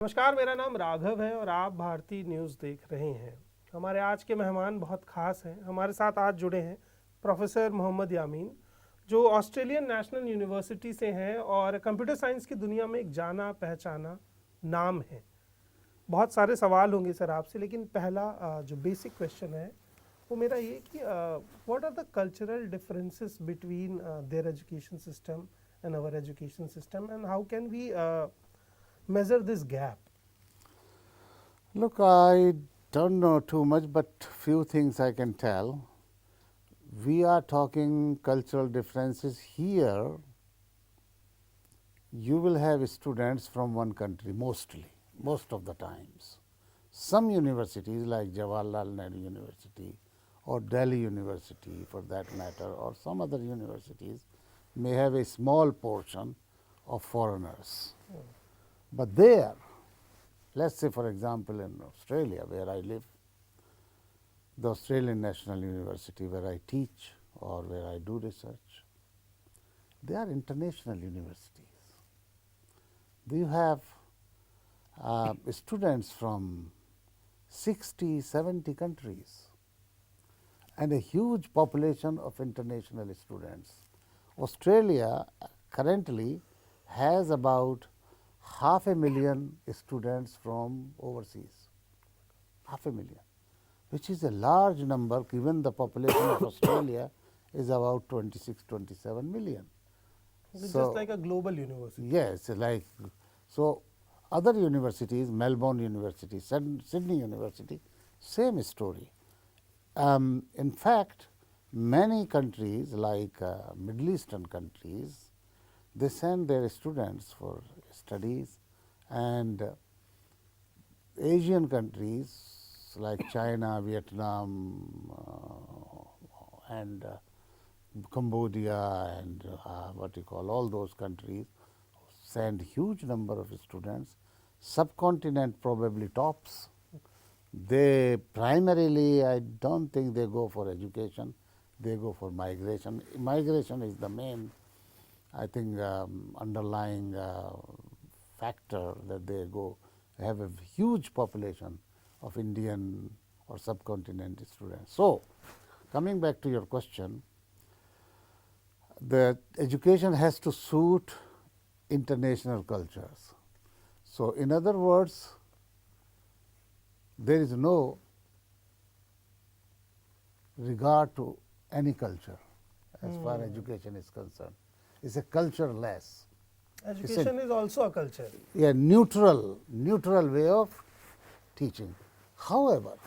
नमस्कार, मेरा नाम राघव है और आप भारतीय न्यूज़ देख रहे हैं। हमारे आज के मेहमान बहुत ख़ास हैं। हमारे साथ आज जुड़े हैं प्रोफेसर मोहम्मद यामीन, जो ऑस्ट्रेलियन नेशनल यूनिवर्सिटी से हैं और कंप्यूटर साइंस की दुनिया में एक जाना पहचाना नाम है। बहुत सारे सवाल होंगे सर आपसे, लेकिन पहला जो बेसिक क्वेश्चन है वो मेरा ये कि what are the cultural differences between their education system and our education system and how can we measure this gap? Look, I don't know too much, but few things I can tell. We are talking cultural differences here. You will have students from one country mostly, most of the times. Some universities like Jawaharlal Nehru University or Delhi University for that matter, or some other universities may have a small portion of foreigners. But there, let's say for example in Australia where I live, the Australian National University where I teach or where I do research, they are international universities. You have students from 60, 70 countries and a huge population of international students. Australia currently has about 500,000 students from overseas, 500,000, which is a large number given the population of Australia is about 26, 27 million. It's just like a global university. Yes, like so other universities, Melbourne University, Sydney University, same story. In fact, many countries like Middle Eastern countries, they send their students for studies, and Asian countries like China, Vietnam, and Cambodia, and what you call all those countries send huge number of students. Subcontinent probably tops. They primarily, I don't think they go for education, they go for migration. Migration is the main, I think, underlying factor that they go. They have a huge population of Indian or subcontinent students. So, coming back to your question, the education has to suit international cultures. So, in other words, there is no regard to any culture as far as education is concerned. It's a cultureless. Education is also a culture. A neutral way of teaching. However,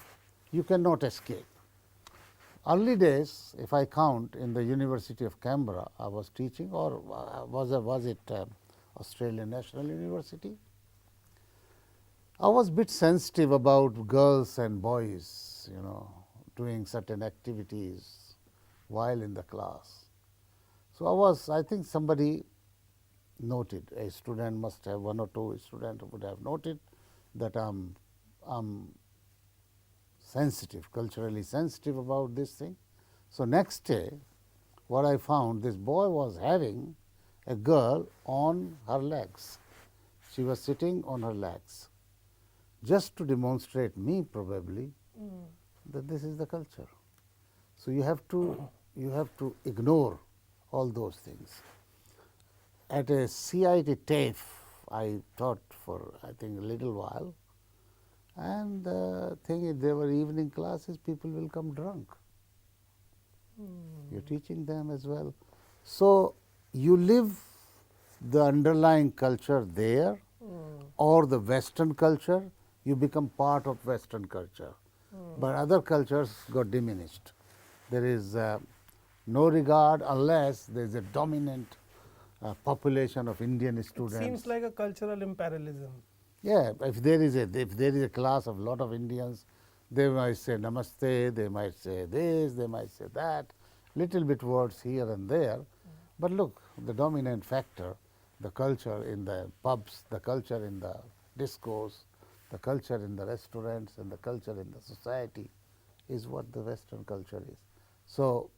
you cannot escape. Early days, if I count in the University of Canberra, I was teaching, or was it Australian National University? I was a bit sensitive about girls and boys, doing certain activities while in the class. So I think somebody noted, a student must have, one or two students would have noted that I'm sensitive, culturally sensitive about this thing. So next day, what I found, this boy was having a girl on her legs. She was sitting on her legs, just to demonstrate me probably that this is the culture. So you have to ignore all those things. At a CIT TAFE, I taught for I think a little while, and the thing is, there were evening classes, people will come drunk. You're teaching them as well. So you live the underlying culture there, or the Western culture, you become part of Western culture. But other cultures got diminished. There is no regard unless there is a dominant population of Indian students. It seems like a cultural imperialism. Yeah, if there is a class of lot of Indians, they might say namaste, they might say this, they might say that, little bit words here and there. But look, the dominant factor, the culture in the pubs, the culture in the discos, the culture in the restaurants, and the culture in the society is what the Western culture is. So,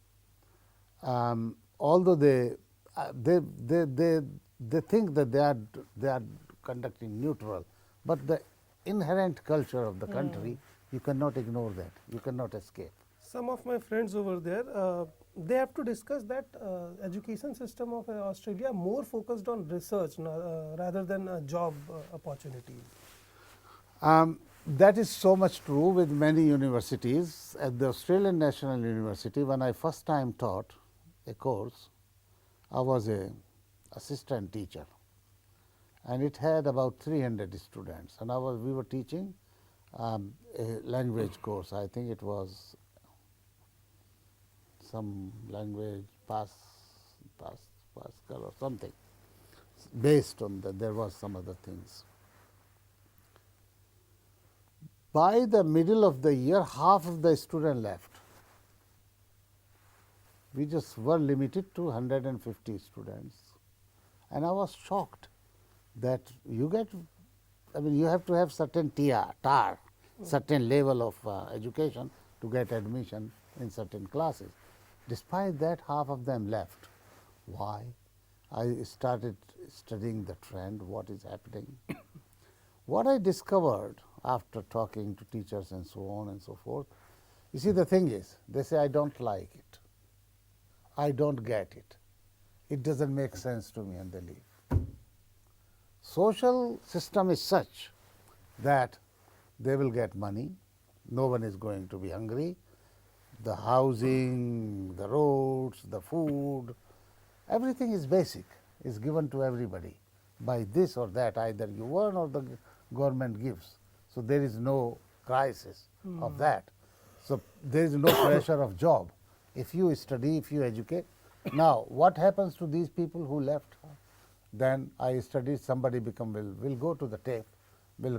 although they think that they are conducting neutral, But the inherent culture of the country, you cannot ignore that. You cannot escape. Some of my friends over there, they have to discuss that education system of Australia more focused on research rather than job opportunities. That is so much true with many universities. At the Australian National University, when I first time taught a course, I was a assistant teacher, and it had about 300 students, and we were teaching a language course. I think it was some language, Pascal or something, based on that. There was some other things. By the middle of the year, half of the students left. We just were limited to 150 students, and I was shocked that you have to have certain TAR, certain level of education to get admission in certain classes. Despite that, half of them left. Why? I started studying the trend, what is happening. What I discovered after talking to teachers and so on and so forth, you see, the thing is, they say, I don't like it, I don't get it, it doesn't make sense to me, and they leave. Social system is such that they will get money, no one is going to be hungry, the housing, the roads, the food, everything is basic, is given to everybody by this or that, either you earn or the government gives. So there is no crisis of that. So there is no pressure of job. If you study, if you educate. Now, what happens to these people who left? Then I studied, somebody will go to the tape, will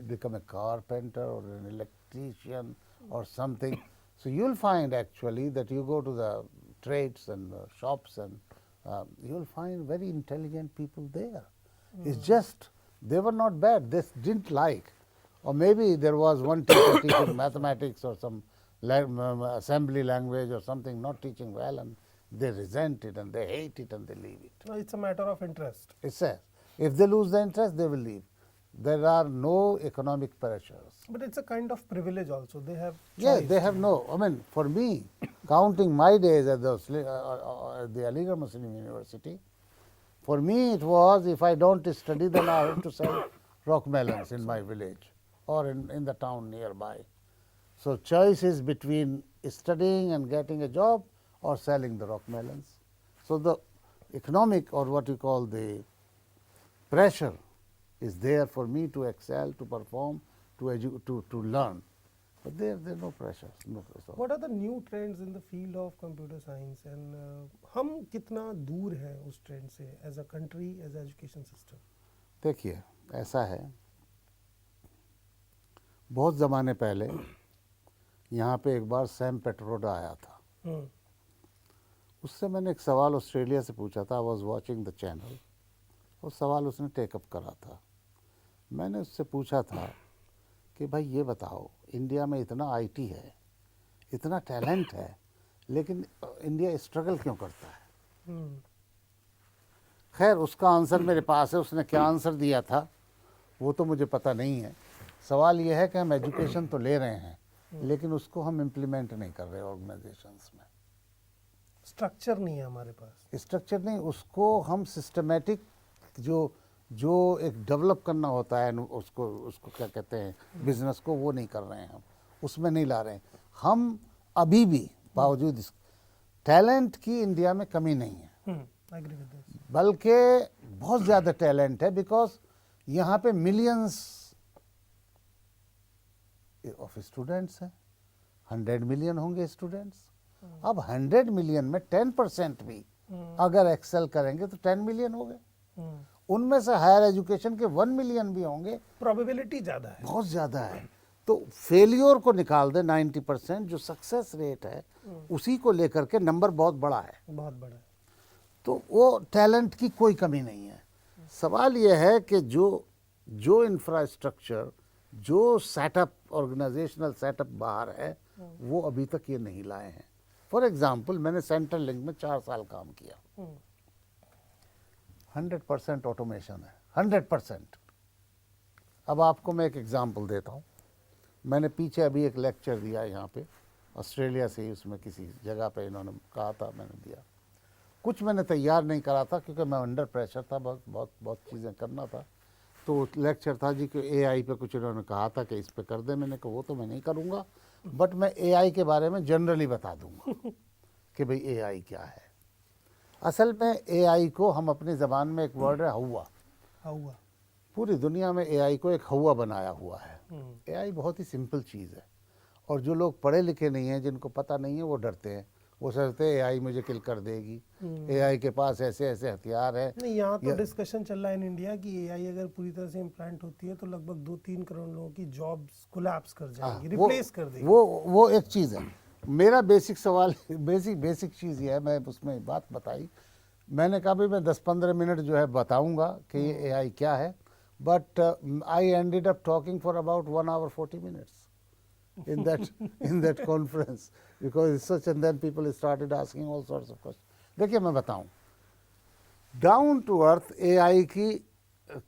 become a carpenter or an electrician or something. So you will find actually that you go to the trades and shops, and you will find very intelligent people there. It's just they were not bad, they didn't like, or maybe there was one teacher teaching mathematics or some assembly language or something, not teaching well, and they resent it and they hate it and they leave it. No, it's a matter of interest. It's a, if they lose the interest, they will leave. There are no economic pressures. But it's a kind of privilege also. They have Yeah, choice. they have no. I mean, for me, counting my days at the Aligarh Muslim University, for me it was, if I don't study, then I have to sell rock melons in my village or in the town nearby. So choice is between studying and getting a job or selling the rock melons. So the economic, or what you call the pressure, is there for me to excel, to perform, to learn. But there are no pressures. No pressure. What are the new trends in the field of computer science, and हम कितना दूर हैं उस trend से as a country, as a education system? देखिए, ऐसा है, बहुत ज़माने पहले यहाँ पे एक बार सैम पेट्रोडा आया था. उससे मैंने एक सवाल ऑस्ट्रेलिया से पूछा था. I was watching the channel. वो सवाल उसने टेकअप करा था. मैंने उससे पूछा था कि भाई ये बताओ, इंडिया में इतना आईटी है, इतना टैलेंट है, लेकिन इंडिया स्ट्रगल क्यों करता है? खैर, उसका आंसर मेरे पास है. उसने क्या आंसर दिया था वो तो मुझे पता नहीं है. सवाल ये है कि हम एजुकेशन तो ले रहे हैं, लेकिन उसको हम इम्प्लीमेंट नहीं कर रहे ऑर्गेनाइजेशंस में. स्ट्रक्चर नहीं है हमारे पास. स्ट्रक्चर नहीं, उसको हम सिस्टमेटिक जो एक डेवलप करना होता है, उसको क्या कहते हैं, बिजनेस को, वो नहीं कर रहे हैं हम, उसमें नहीं ला रहे हैं. हम अभी भी बावजूद टैलेंट की इंडिया में कमी नहीं है, बल्कि बहुत ज़्यादा टैलेंट है. बिकॉज यहाँ पे मिलियंस ऑफ स्टूडेंट्स हैं. 100 मिलियन होंगे स्टूडेंट्स. अब 100 मिलियन में 10% भी अगर एक्सेल करेंगे तो 10 मिलियन हो गए. उनमें से हायर एजुकेशन के 1 मिलियन भी होंगे. प्रोबेबिलिटी ज़्यादा है, बहुत ज़्यादा है. तो फेलियर को निकाल दे 90%, जो सक्सेस रेट है उसी को लेकर के नंबर बहुत बड़ा है, बहुत बड़ा है. तो वो टैलेंट की कोई कमी नहीं है. सवाल ये है कि जो इंफ्रास्ट्रक्चर, जो सेटअप, ऑर्गेनाइजेशनल सेटअप बाहर है, वो अभी तक ये नहीं लाए हैं. फॉर एग्जाम्पल, मैंने सेंट्रल लिंक में 4 साल काम किया. 100% ऑटोमेशन है, 100%. अब आपको मैं एक एग्जांपल देता हूँ। मैंने पीछे अभी एक लेक्चर दिया यहाँ पे, ऑस्ट्रेलिया से ही, उसमें किसी जगह पे इन्होंने कहा था, मैंने दिया। कुछ मैंने तैयार नहीं करा था क्योंकि मैं अंडर प्रेशर था, बहुत चीज़ें करना था। तो लेक्चर था जी कि एआई पे कुछ इन्होंने कहा था कि इस पे कर दे। मैंने कहा वो तो मैं नहीं करूँगा, बट मैं एआई के बारे में जनरली बता दूँगा कि भाई एआई क्या है। असल में एआई को हम अपनी ज़बान में एक वर्ड है हौवा। हुआ। पूरी दुनिया में एआई को एक हौवा बनाया हुआ है। एआई बहुत ही सिंपल चीज़ है, और जो लोग पढ़े लिखे नहीं हैं, जिनको पता नहीं है, वो डरते हैं। वो सोचते हैं एआई मुझे किल कर देगी, एआई के पास ऐसे ऐसे हथियार हैं। नहीं, यहाँ तो डिस्कशन चल रहा है इन इंडिया कि एआई अगर पूरी तरह से इम्प्लांट होती है तो लगभग 2-3 करोड़ लोगों की जॉब्स कोलैप्स कर जाएंगी, रिप्लेस कर देगी। वो एक चीज़ है। मेरा बेसिक सवाल, बेसिक चीज़ ये है, मैं उसमें बात बताई, मैंने कहा भी मैं 10-15 मिनट जो है बताऊंगा कि ये एआई क्या है, but I ended up talking for about 1 hour 40 minutes in that conference because such, and then people started asking all sorts of questions. देखिए मैं बताऊं, डाउन टू अर्थ एआई की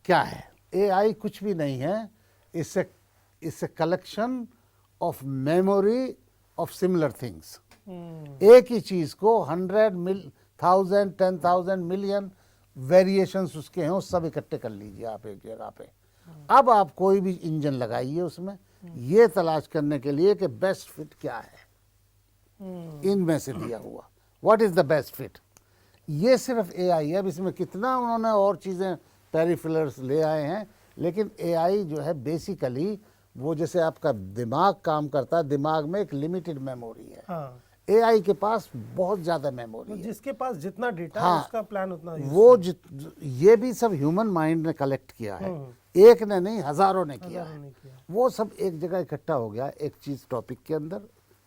क्या है। एआई कुछ भी नहीं है, इससे collection of memory of similar things. एक ही चीज को 100,000, 10,000, मिलियन वेरिएशंस उसके हैं, वो सब इकट्ठे कर लीजिए आप एक जगह पे। अब आप कोई भी इंजन लगाइए उसमें, ये तलाश करने के लिए कि बेस्ट फिट क्या है इनमें से दिया हुआ, what is the best fit. ये सिर्फ एआई है। अब इसमें कितना उन्होंने और चीज़ें पेरिफेरल्स ले आए हैं, लेकिन एआई जो है बेसिकली वो जैसे आपका दिमाग काम करता है, दिमाग में एक लिमिटेड मेमोरी है। हाँ, एआई के पास बहुत ज़्यादा मेमोरी है। जिसके पास जितना डेटा हाँ, है उसका प्लान उतना वो ये भी सब ह्यूमन माइंड ने कलेक्ट किया है, एक ने नहीं, हजारों ने किया है। नहीं किया। वो सब एक जगह इकट्ठा हो गया एक चीज़ टॉपिक के अंदर,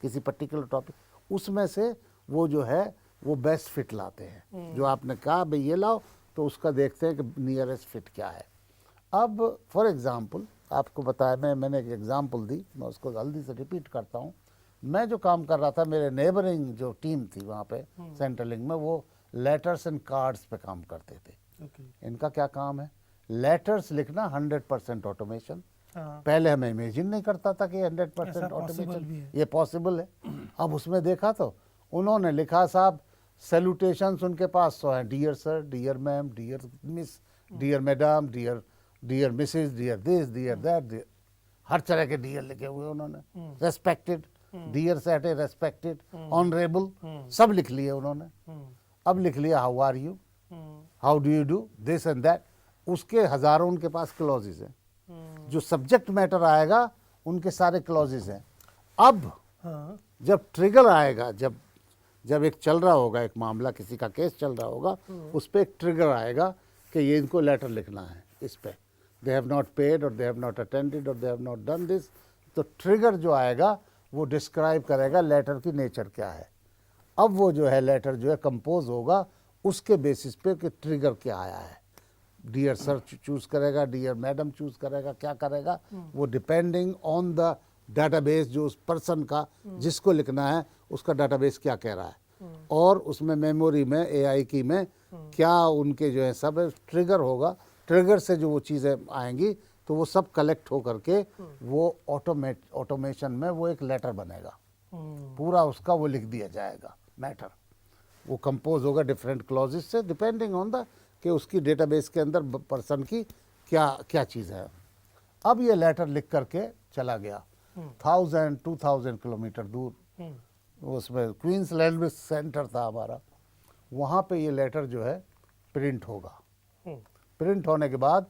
किसी पर्टिकुलर टॉपिक, उसमें से वो जो है वो बेस्ट फिट लाते हैं। जो आपने कहा भाई ये लाओ, तो उसका देखते हैं कि नियरेस्ट फिट क्या है। अब फॉर एग्जांपल आपको बताया, मैंने एक एग्जांपल दी, मैं उसको जल्दी से रिपीट करता हूँ। मैं जो काम कर रहा था, मेरे नेबरिंग जो टीम थी वहाँ पे सेंट्रलिंग में, वो लेटर्स एंड कार्ड्स पे काम करते थे। इनका क्या काम है, लेटर्स लिखना 100% ऑटोमेशन। पहले हमें इमेजिन नहीं करता था कि 100% ऑटोमेशन ये पॉसिबल है। अब उसमें देखा तो उन्होंने लिखा साहब सैल्यूटेशंस उनके पास 100 हैं, dear sir, dear ma'am, dear miss, dear madam, dear Mrs, dear this, dear that, हर तरह के डियर लिखे हुए उन्होंने। रेस्पेक्टेड, डियर सेट है, रेस्पेक्टेड, ऑनरेबल, सब लिख लिए उन्होंने। अब लिख लिया how are you, how do you do, this and that. उसके हजारों उनके पास क्लॉजेज हैं। जो सब्जेक्ट मैटर आएगा उनके सारे क्लॉजेज हैं। अब जब ट्रिगर आएगा, जब एक चल रहा होगा, एक मामला, किसी का केस चल रहा होगा, उस पर एक ट्रिगर आएगा कि ये इनको लेटर लिखना है इस पे, दे हैव नॉट पेड और दे हैव नॉट अटेंडेड और they have not done this. तो ट्रिगर जो आएगा वो डिस्क्राइब करेगा लेटर की नेचर क्या है। अब वो जो है लेटर जो है कंपोज होगा उसके बेसिस पे कि ट्रिगर क्या आया है। डियर सर चूज करेगा, डियर मैडम चूज करेगा, क्या करेगा वो डिपेंडिंग ऑन द डाटाबेस, जो उस पर्सन का जिसको लिखना है उसका डाटाबेस क्या कह रहा है, और उसमें मेमोरी में एआई की में क्या उनके जो है सब ट्रिगर होगा। ट्रिगर से जो वो चीज़ें आएंगी तो वो सब कलेक्ट हो करके वो ऑटोमेशन में वो एक लेटर बनेगा, पूरा उसका वो लिख दिया जाएगा मैटर। वो कंपोज होगा डिफरेंट क्लॉजेस से, डिपेंडिंग ऑन द कि उसकी डेटाबेस के अंदर पर्सन की क्या चीज़ है। अब ये लेटर लिख करके चला गया 1000-2000 किलोमीटर दूर, उसमें क्वींसलैंड में सेंटर था हमारा, वहाँ पे ये लेटर जो है प्रिंट होगा। प्रिंट होने के बाद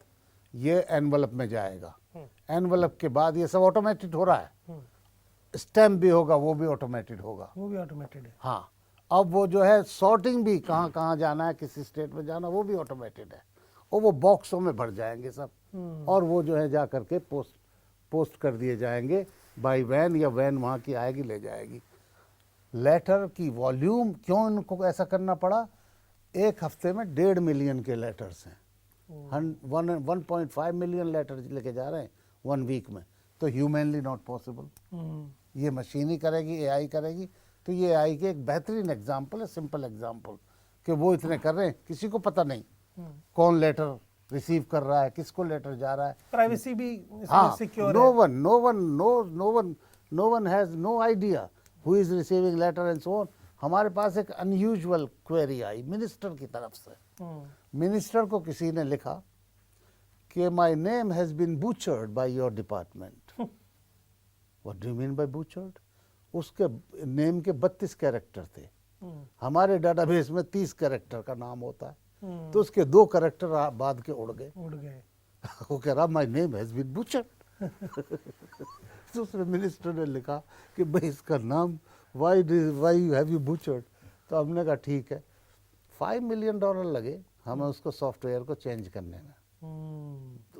ये एनवलप में जाएगा। एनवलप के बाद ये सब ऑटोमेटेड हो रहा है। स्टैम्प भी होगा, वो भी ऑटोमेटेड होगा, वो भी ऑटोमेटेड है। हाँ, अब वो जो है सॉर्टिंग भी कहाँ कहाँ जाना है, किसी स्टेट में जाना, वो भी ऑटोमेटेड है। और वो बॉक्सों में भर जाएंगे सब, और वो जो है जा करके पोस्ट कर दिए जाएंगे बाई वैन, या वैन वहाँ की आएगी ले जाएगी। लेटर की वॉल्यूम क्यों इनको ऐसा करना पड़ा, एक हफ्ते में 1.5 मिलियन के लेटर्स हैं, 1.5 मिलियन लेटर्स लेके जा रहे हैं 1 वीक में, तो ह्यूमनली नॉट पॉसिबल। ये मशीन ही करेगी, एआई करेगी। तो ये एआई की एक बेहतरीन एग्जांपल है, सिंपल एग्जांपल, कि वो इतने कर रहे हैं, किसी को पता नहीं कौन लेटर रिसीव कर रहा है, किसको लेटर जा रहा है। प्राइवेसी भी हाँ, इसमें सिक्योर no है। one no one has no idea who is receiving letter and so on। हमारे पास एक अनयूजुअल क्वेरी आई मिनिस्टर की तरफ से। मिनिस्टर को किसी ने लिखा कि my name has been butchered by your department. What do you mean by butchered? उसके नेम के 32 कैरेक्टर थे, हमारे डाटाबेस में 30 कैरेक्टर का नाम होता है, तो उसके 2 कैरेक्टर बाद के उड़ गए। वो कह रहा माई नेम हैज बीन बूचर्ड। दूसरे मिनिस्टर ने लिखा कि भाई इसका नाम वाई हैव यू बूचर्ड। तो हमने कहा ठीक है, $5 मिलियन लगे हमें उसको सॉफ्टवेयर को चेंज करने में,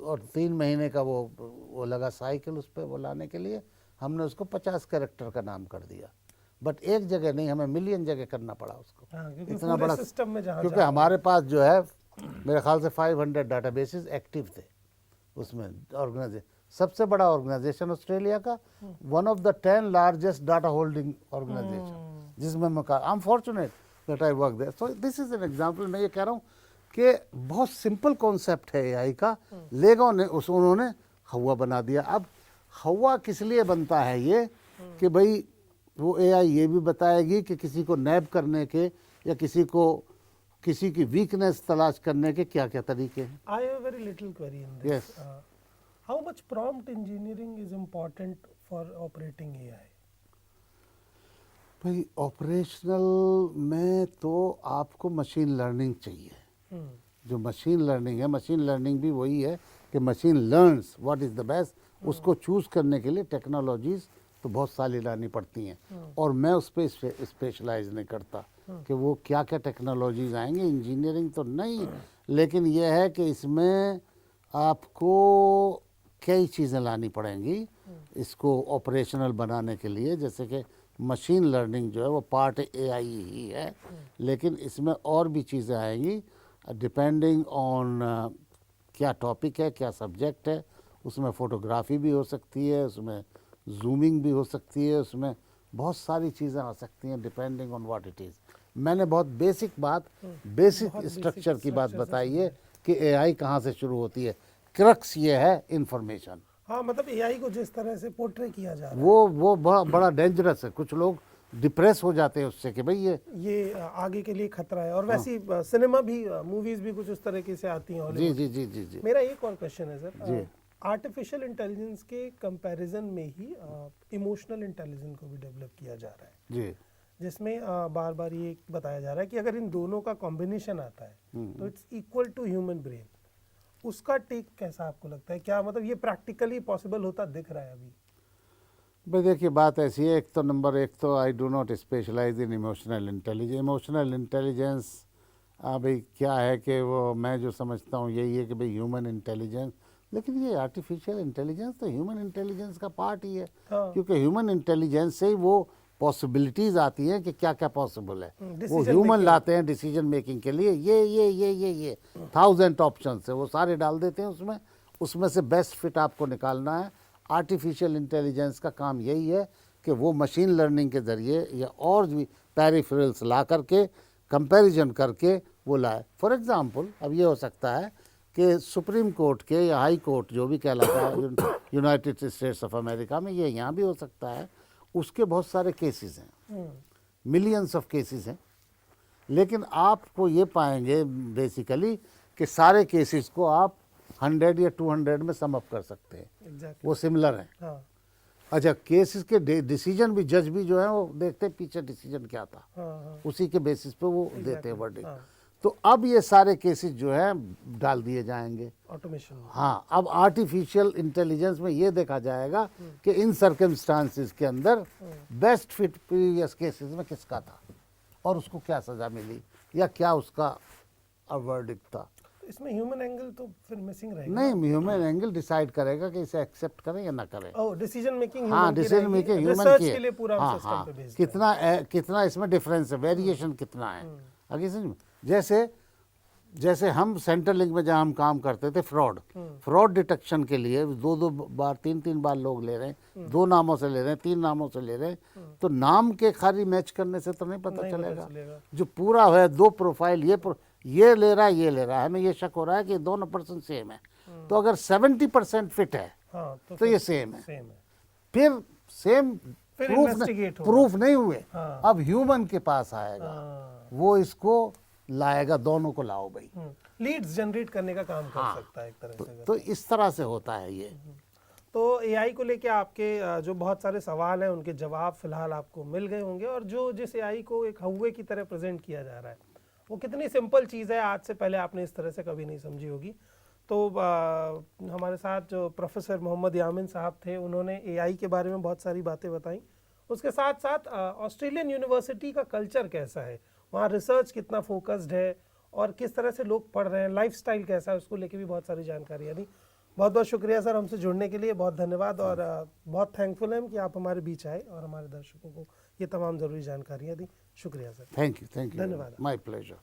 और 3 महीने का वो लगा साइकिल उस पर वो लाने के लिए। हमने उसको 50 कैरेक्टर का नाम कर दिया, बट एक जगह नहीं, हमें मिलियन जगह करना पड़ा उसको। इतना बड़ा सिस्टम में क्योंकि हमारे पास जो है मेरे ख्याल से 500 डाटाबेसेस एक्टिव थे उसमें। ऑर्गेनाइजेशन सबसे बड़ा ऑर्गेनाइजेशन ऑस्ट्रेलिया का, one of the 10 largest data holding organization, जिसमें मैं I am fortunate that I work there. So this is an example. मैं ये कह रहा हूँ कि बहुत सिंपल कॉन्सेप्ट है एआई का, लेकिन उन्होंने हवा बना दिया। अब हवा किस लिए बनता है ये कि भाई वो एआई ये भी बताएगी कि किसी को नैब करने के या किसी की वीकनेस तलाश करने के क्या क्या तरीके हैं। I have a very little query in this. How much prompt engineering is important for operating AI? भाई ऑपरेशनल में तो आपको मशीन लर्निंग चाहिए। जो मशीन लर्निंग है, मशीन लर्निंग भी वही है कि machine learns what is the best. उसको चूज़ करने के लिए टेक्नोलॉजीज़ तो बहुत सारी लानी पड़ती हैं, और मैं उस पर स्पेशलाइज नहीं करता कि वो क्या क्या टेक्नोलॉजीज़ आएंगी। इंजीनियरिंग तो नहीं, लेकिन यह है कि इसमें आपको कई चीज़ें लानी पड़ेंगी इसको ऑपरेशनल बनाने के लिए। जैसे कि मशीन लर्निंग जो है वो पार्ट एआई ही है, लेकिन इसमें और भी चीज़ें आएंगी डिपेंडिंग ऑन क्या टॉपिक है, क्या सब्जेक्ट है। उसमें फ़ोटोग्राफी भी हो सकती है, उसमें जूमिंग भी हो सकती है, उसमें बहुत सारी चीज़ें आ सकती हैं depending on what it is. मैंने बहुत बेसिक स्ट्रक्चर की बात बताई है कि एआई कहाँ से शुरू होती है। क्रक्स ये है इंफॉर्मेशन। हाँ, मतलब एआई को जिस तरह से पोर्ट्रे किया जा रहा है वो बड़ा डेंजरस है। कुछ लोग डिप्रेस हो जाते हैं उससे कि भाई ये आगे के लिए खतरा है। और वैसी सिनेमा भी, मूवीज भी कुछ उस तरीके से आती हैं। जी जी जी जी जी। मेरा एक और क्वेश्चन है सर, आर्टिफिशियल इंटेलिजेंस के कंपैरिजन में ही इमोशनल इंटेलिजेंस को भी डेवलप किया जा रहा है जी, जिसमें बार बार ये बताया जा रहा है कि अगर इन दोनों का कॉम्बिनेशन आता है तो it's equal to human brain. उसका टेक कैसा आपको लगता है? क्या मतलब ये प्रैक्टिकली पॉसिबल होता दिख रहा है अभी? भाई देखिए बात ऐसी है, नंबर एक तो I do not specialize in emotional intelligence. Emotional intelligence भाई क्या है कि वो मैं जो समझता हूँ यही है कि भाई ह्यूमन इंटेलिजेंस, लेकिन ये आर्टिफिशियल इंटेलिजेंस तो ह्यूमन इंटेलिजेंस का पार्ट ही है। क्योंकि ह्यूमन इंटेलिजेंस से ही वो पॉसिबिलिटीज़ आती हैं कि क्या क्या पॉसिबल है। वो ह्यूमन लाते हैं डिसीजन मेकिंग के लिए, ये 1000 ऑप्शन है, वो सारे डाल देते हैं उसमें से बेस्ट फिट आपको निकालना है। आर्टिफिशियल इंटेलिजेंस का काम यही है कि वो मशीन लर्निंग के ज़रिए या और भी पेरिफेरल्स ला करके कंपैरिजन करके वो लाए। फॉर एग्जांपल अब ये हो सकता है कि सुप्रीम कोर्ट के या हाई कोर्ट जो भी कहलाता है यूनाइटेड स्टेट्स ऑफ अमेरिका में, ये यहाँ भी हो सकता है, उसके बहुत सारे केसेस हैं, मिलियंस ऑफ केसेस हैं, लेकिन आपको ये पाएंगे बेसिकली कि सारे केसेस को आप 100 या 200 में सम अप कर सकते हैं। वो सिमिलर हैं। अच्छा, केसेस के डिसीजन भी जज भी जो है वो देखते हैं पीछे डिसीजन क्या था, उसी के बेसिस पे वो देते हैं वर्डिक्ट। तो अब ये सारे केसेस जो है डाल दिए जाएंगे ऑटोमेशन। हाँ, अब आर्टिफिशियल इंटेलिजेंस में ये देखा जाएगा कि इन सर्कमस्टांसेस के अंदर बेस्ट फिट प्रीवियस केसेस में किसका था और उसको क्या सजा मिली या क्या उसका वर्डिक्ट था। इसमें ह्यूमन एंगल तो फिर मिसिंग रहेगा। नहीं, ह्यूमन एंगल डिसाइड करेगा कि इसे एक्सेप्ट करें या ना करें। ओह, डिसीजन मेकिंग हाँ, डिसीजन मेकिंग ह्यूमन की के लिए पूरा हाँ, सिस्टम हाँ, पे बेस्ड है। कितना इसमें डिफरेंस है, वेरिएशन कितना है आगे समझ में। जैसे हम सेंट्रल लिंक में जहाँ हम काम करते थे, फ्रॉड डिटेक्शन के लिए 2 बार 3 बार लोग ले रहे हैं, 2 नामों से ले रहे हैं, 3 नामों से ले रहे हैं, तो नाम के खाली मैच करने से तो नहीं पता चलेगा। जो पूरा है 2 प्रोफाइल ये ले रहा है, ये ले रहा है, हमें ये शक हो रहा है कि दोनों पर्सन सेम है। तो अगर 70% फिट है हाँ तो ये सेम है। सेम है। फिर सेम फिर investigate होगा। प्रूफ नहीं हुए, हाँ। अब ह्यूमन के पास आएगा, हाँ। वो इसको लाएगा, दोनों को लाओ भाई। लीड्स जनरेट करने का काम कर हाँ। सकता है एक तरह से अगर। तो इस तरह से होता है ये। तो एआई को लेके आपके जो बहुत सारे सवाल हैं उनके जवाब फिलहाल आपको मिल गए होंगे, और जो जिस एआई को एक हौवे की तरह प्रेजेंट किया जा रहा है वो कितनी सिंपल चीज़ है, आज से पहले आपने इस तरह से कभी नहीं समझी होगी। तो हमारे साथ जो प्रोफेसर मोहम्मद यामीन साहब थे, उन्होंने एआई के बारे में बहुत सारी बातें बताई। उसके साथ साथ ऑस्ट्रेलियन यूनिवर्सिटी का कल्चर कैसा है, वहाँ रिसर्च कितना फोकस्ड है और किस तरह से लोग पढ़ रहे हैं, लाइफस्टाइल कैसा है, उसको लेके भी बहुत सारी जानकारियाँ दी। बहुत बहुत शुक्रिया सर हमसे जुड़ने के लिए, बहुत धन्यवाद, और बहुत थैंकफुल हैं कि आप हमारे बीच आए और हमारे दर्शकों को ये तमाम ज़रूरी जानकारियाँ दी। शुक्रिया सर। थैंक यू, धन्यवाद। My pleasure.